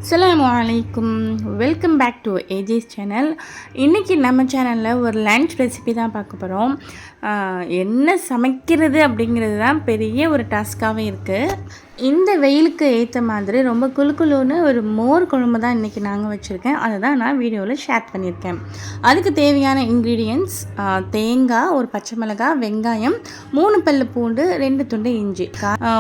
அஸ்ஸலாமுஅலைக்கும். Welcome back to AJ's channel. இன்றைக்கி நம்ம சேனலில் ஒரு லன்ச் ரெசிபி தான் பார்க்க போகிறோம். என்ன சமைக்கிறது அப்படிங்கிறது தான் பெரிய ஒரு டாஸ்க்காகவே இருக்குது. இந்த வெயிலுக்கு ஏற்ற மாதிரி ரொம்ப குளுன்னு ஒரு மோர் குழம்பு தான் இன்றைக்கி நாங்கள் வச்சுருக்கேன். அதை தான் நான் வீடியோவில் ஷேர் பண்ணியிருக்கேன். அதுக்கு தேவையான இன்க்ரீடியன்ட்ஸ் தேங்காய், ஒரு பச்சை மிளகாய், வெங்காயம், 3 பல்லு பூண்டு, 2 துண்டு இஞ்சி,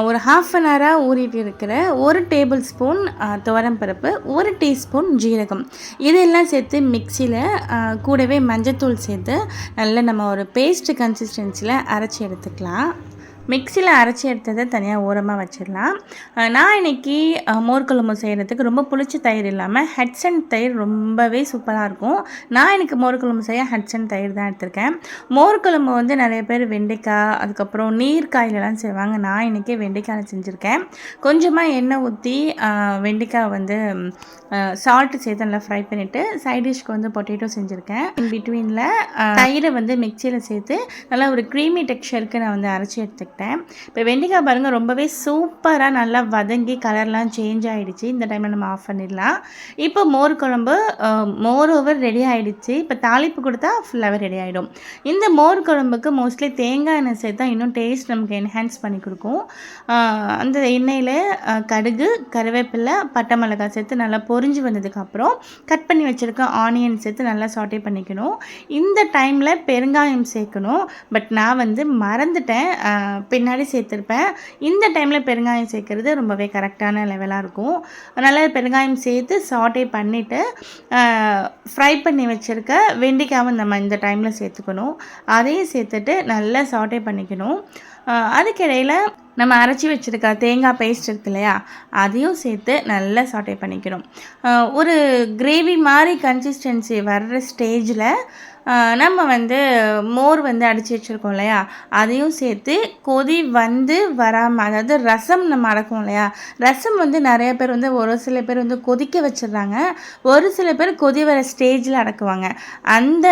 ஒரு ½ அன் ஹவராக ஊறிட்டு இருக்கிற 1 டேபிள் ஸ்பூன் துவரம்பருப்பு, 1 டீஸ்பூன் ஜீரகம், இதெல்லாம் சேர்த்து மிக்சியில் கூடவே மஞ்சத்தூள் சேர்த்து நல்லா நம்ம ஒரு பேஸ்ட் கன்சிஸ்டன்சியில் அரைச்சி எடுத்துக்கலாம். மிக்சியில் அரைச்சி எடுத்ததை தனியாக ஓரமாக வச்சிடலாம். நான் இன்றைக்கி மோர் குழம்பு செய்கிறதுக்கு ரொம்ப புளிச்ச தயிர் இல்லாமல் ஹட்சன் தயிர் ரொம்பவே சூப்பராக இருக்கும். நான் இன்றைக்கி மோர் குழம்பு செய்ய ஹட்சன் தயிர் தான் எடுத்திருக்கேன். மோர் குழம்பு வந்து நிறைய பேர் வெண்டைக்காய், அதுக்கப்புறம் நீர்க்காயிலெலாம் செய்வாங்க. நான் இன்றைக்கி வெண்டைக்காயில் செஞ்சுருக்கேன். கொஞ்சமாக எண்ணெய் ஊற்றி வெண்டைக்காய் வந்து சால்ட்டு சேர்த்து நல்லா ஃப்ரை பண்ணிவிட்டு சைட் டிஷ்க்கு வந்து பொட்டேட்டோ செஞ்சுருக்கேன். இன் பிட்வீனில் தயிரை வந்து மிக்சியில் சேர்த்து நல்லா ஒரு க்ரீமி டெக்ஸ்சருக்கு நான் வந்து அரைச்சி எடுத்துக்கிட்டேன். இப்போ வெண்டைக்காய் பாருங்கள் ரொம்பவே சூப்பராக நல்லா வதங்கி கலர்லாம் சேஞ்ச் ஆகிடுச்சு. இந்த டைமில் நம்ம ஆஃப் பண்ணிடலாம். இப்போ மோர் குழம்பு மோர் ஓவர் ரெடி ஆகிடுச்சு. இப்போ தாளிப்பு கொடுத்தா ஃபுல்லாகவே ரெடி ஆகிடும். இந்த மோர் குழம்புக்கு மோஸ்ட்லி தேங்காய் எண்ணெய் சேர்த்தா இன்னும் டேஸ்ட் நமக்கு என்ஹான்ஸ் பண்ணி கொடுக்கும். அந்த எண்ணெயில் கடுகு, கருவேப்பிலை, பட்டை மிளகாய் சேர்த்து நல்லா பொரிஞ்சு வந்ததுக்கப்புறம் கட் பண்ணி வச்சுருக்க ஆனியன் சேர்த்து நல்லா சாட்டே பண்ணிக்கணும். இந்த டைமில் பெருங்காயம் சேர்க்கணும். பட் நான் வந்து மறந்துட்டேன், பின்னாடி சேர்த்துருப்பேன். இந்த டைமில் பெருங்காயம் சேர்க்குறது ரொம்பவே கரெக்டான லெவலாக இருக்கும். அதனால் பெருங்காயம் சேர்த்து சாட்டே பண்ணிவிட்டு ஃப்ரை பண்ணி வச்சுருக்க வெண்டைக்காவும் நம்ம இந்த டைமில் சேர்த்துக்கணும். அதையும் சேர்த்துட்டு நல்லா சாட்டே பண்ணிக்கணும். அதுக்கிடையில் நம்ம அரைச்சி வச்சுருக்க தேங்காய் பேஸ்ட் இருக்கு இல்லையா, அதையும் சேர்த்து நல்லா சாட்டே பண்ணிக்கணும். ஒரு கிரேவி மாதிரி கன்சிஸ்டன்சி வர்ற ஸ்டேஜில் நம்ம வந்து மோர் வந்து அடித்து வச்சுருக்கோம் இல்லையா, அதையும் சேர்த்து கொதி வந்து வராமல், அதாவது ரசம் நம்ம அடக்கும் இல்லையா, ரசம் வந்து நிறைய பேர் வந்து ஒரு சில பேர் வந்து கொதிக்க வச்சிடுறாங்க, ஒரு சில பேர் கொதி வர ஸ்டேஜில் அடக்குவாங்க. அந்த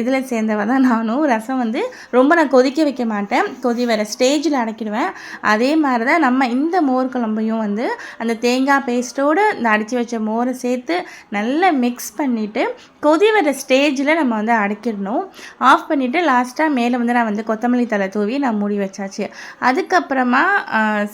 இதில் சேர்ந்தவ தான் நானும். ரசம் வந்து ரொம்ப நான் கொதிக்க வைக்க மாட்டேன், கொதி வர ஸ்டேஜில் அடக்கிடுவேன். அதே மாதிரி தான் நம்ம இந்த மோர் குழம்பையும் வந்து அந்த தேங்காய் பேஸ்ட்டோடு இந்த அடித்து வச்ச மோரை சேர்த்து நல்லா மிக்ஸ் பண்ணிவிட்டு கொதி வர ஸ்டேஜில் நம்ம வந்து அடைக்கிடணும். ஆஃப் பண்ணிவிட்டு லாஸ்ட்டாக மேலே வந்து நான் வந்து கொத்தமல்லி தழை தூவி நான் மூடி வச்சாச்சு. அதுக்கப்புறமா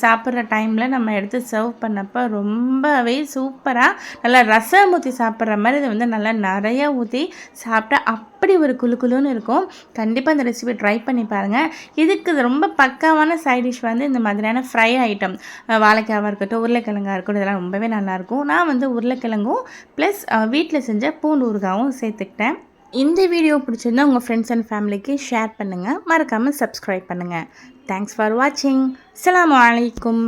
சாப்பிட்ற டைமில் நம்ம எடுத்து சர்வ் பண்ணப்போ ரொம்பவே சூப்பராக நல்லா ரசம் ஊற்றி சாப்பிட்ற மாதிரி இதை வந்து நல்லா நிறையா ஊற்றி சாப்பிட்டா அப்படி ஒரு குளுன்னு இருக்கும். கண்டிப்பாக இந்த ரெசிபி ட்ரை பண்ணி பாருங்கள். இதுக்கு ரொம்ப பக்காவான சைட் டிஷ் வந்து இந்த மாதிரியான ஃப்ரை ஐட்டம், வாழைக்காவாக இருக்கட்டும், உருளைக்கிழங்காக இருக்கட்டும், இதெல்லாம் ரொம்பவே நல்லாயிருக்கும். நான் வந்து உருளைக்கிழங்கும் ப்ளஸ் வீட்டில் செஞ்ச பூண்டு ஊறுகாவும் சேர்த்துக்கிட்டேன். இந்த வீடியோ பிடிச்சிருந்தா உங்கள் ஃப்ரெண்ட்ஸ் அண்ட் ஃபேமிலிக்கு ஷேர் பண்ணுங்கள். மறக்காமல் சப்ஸ்கிரைப் பண்ணுங்கள். தேங்க்ஸ் ஃபார் வாட்சிங். அஸ்ஸலாமு அலைக்கும்.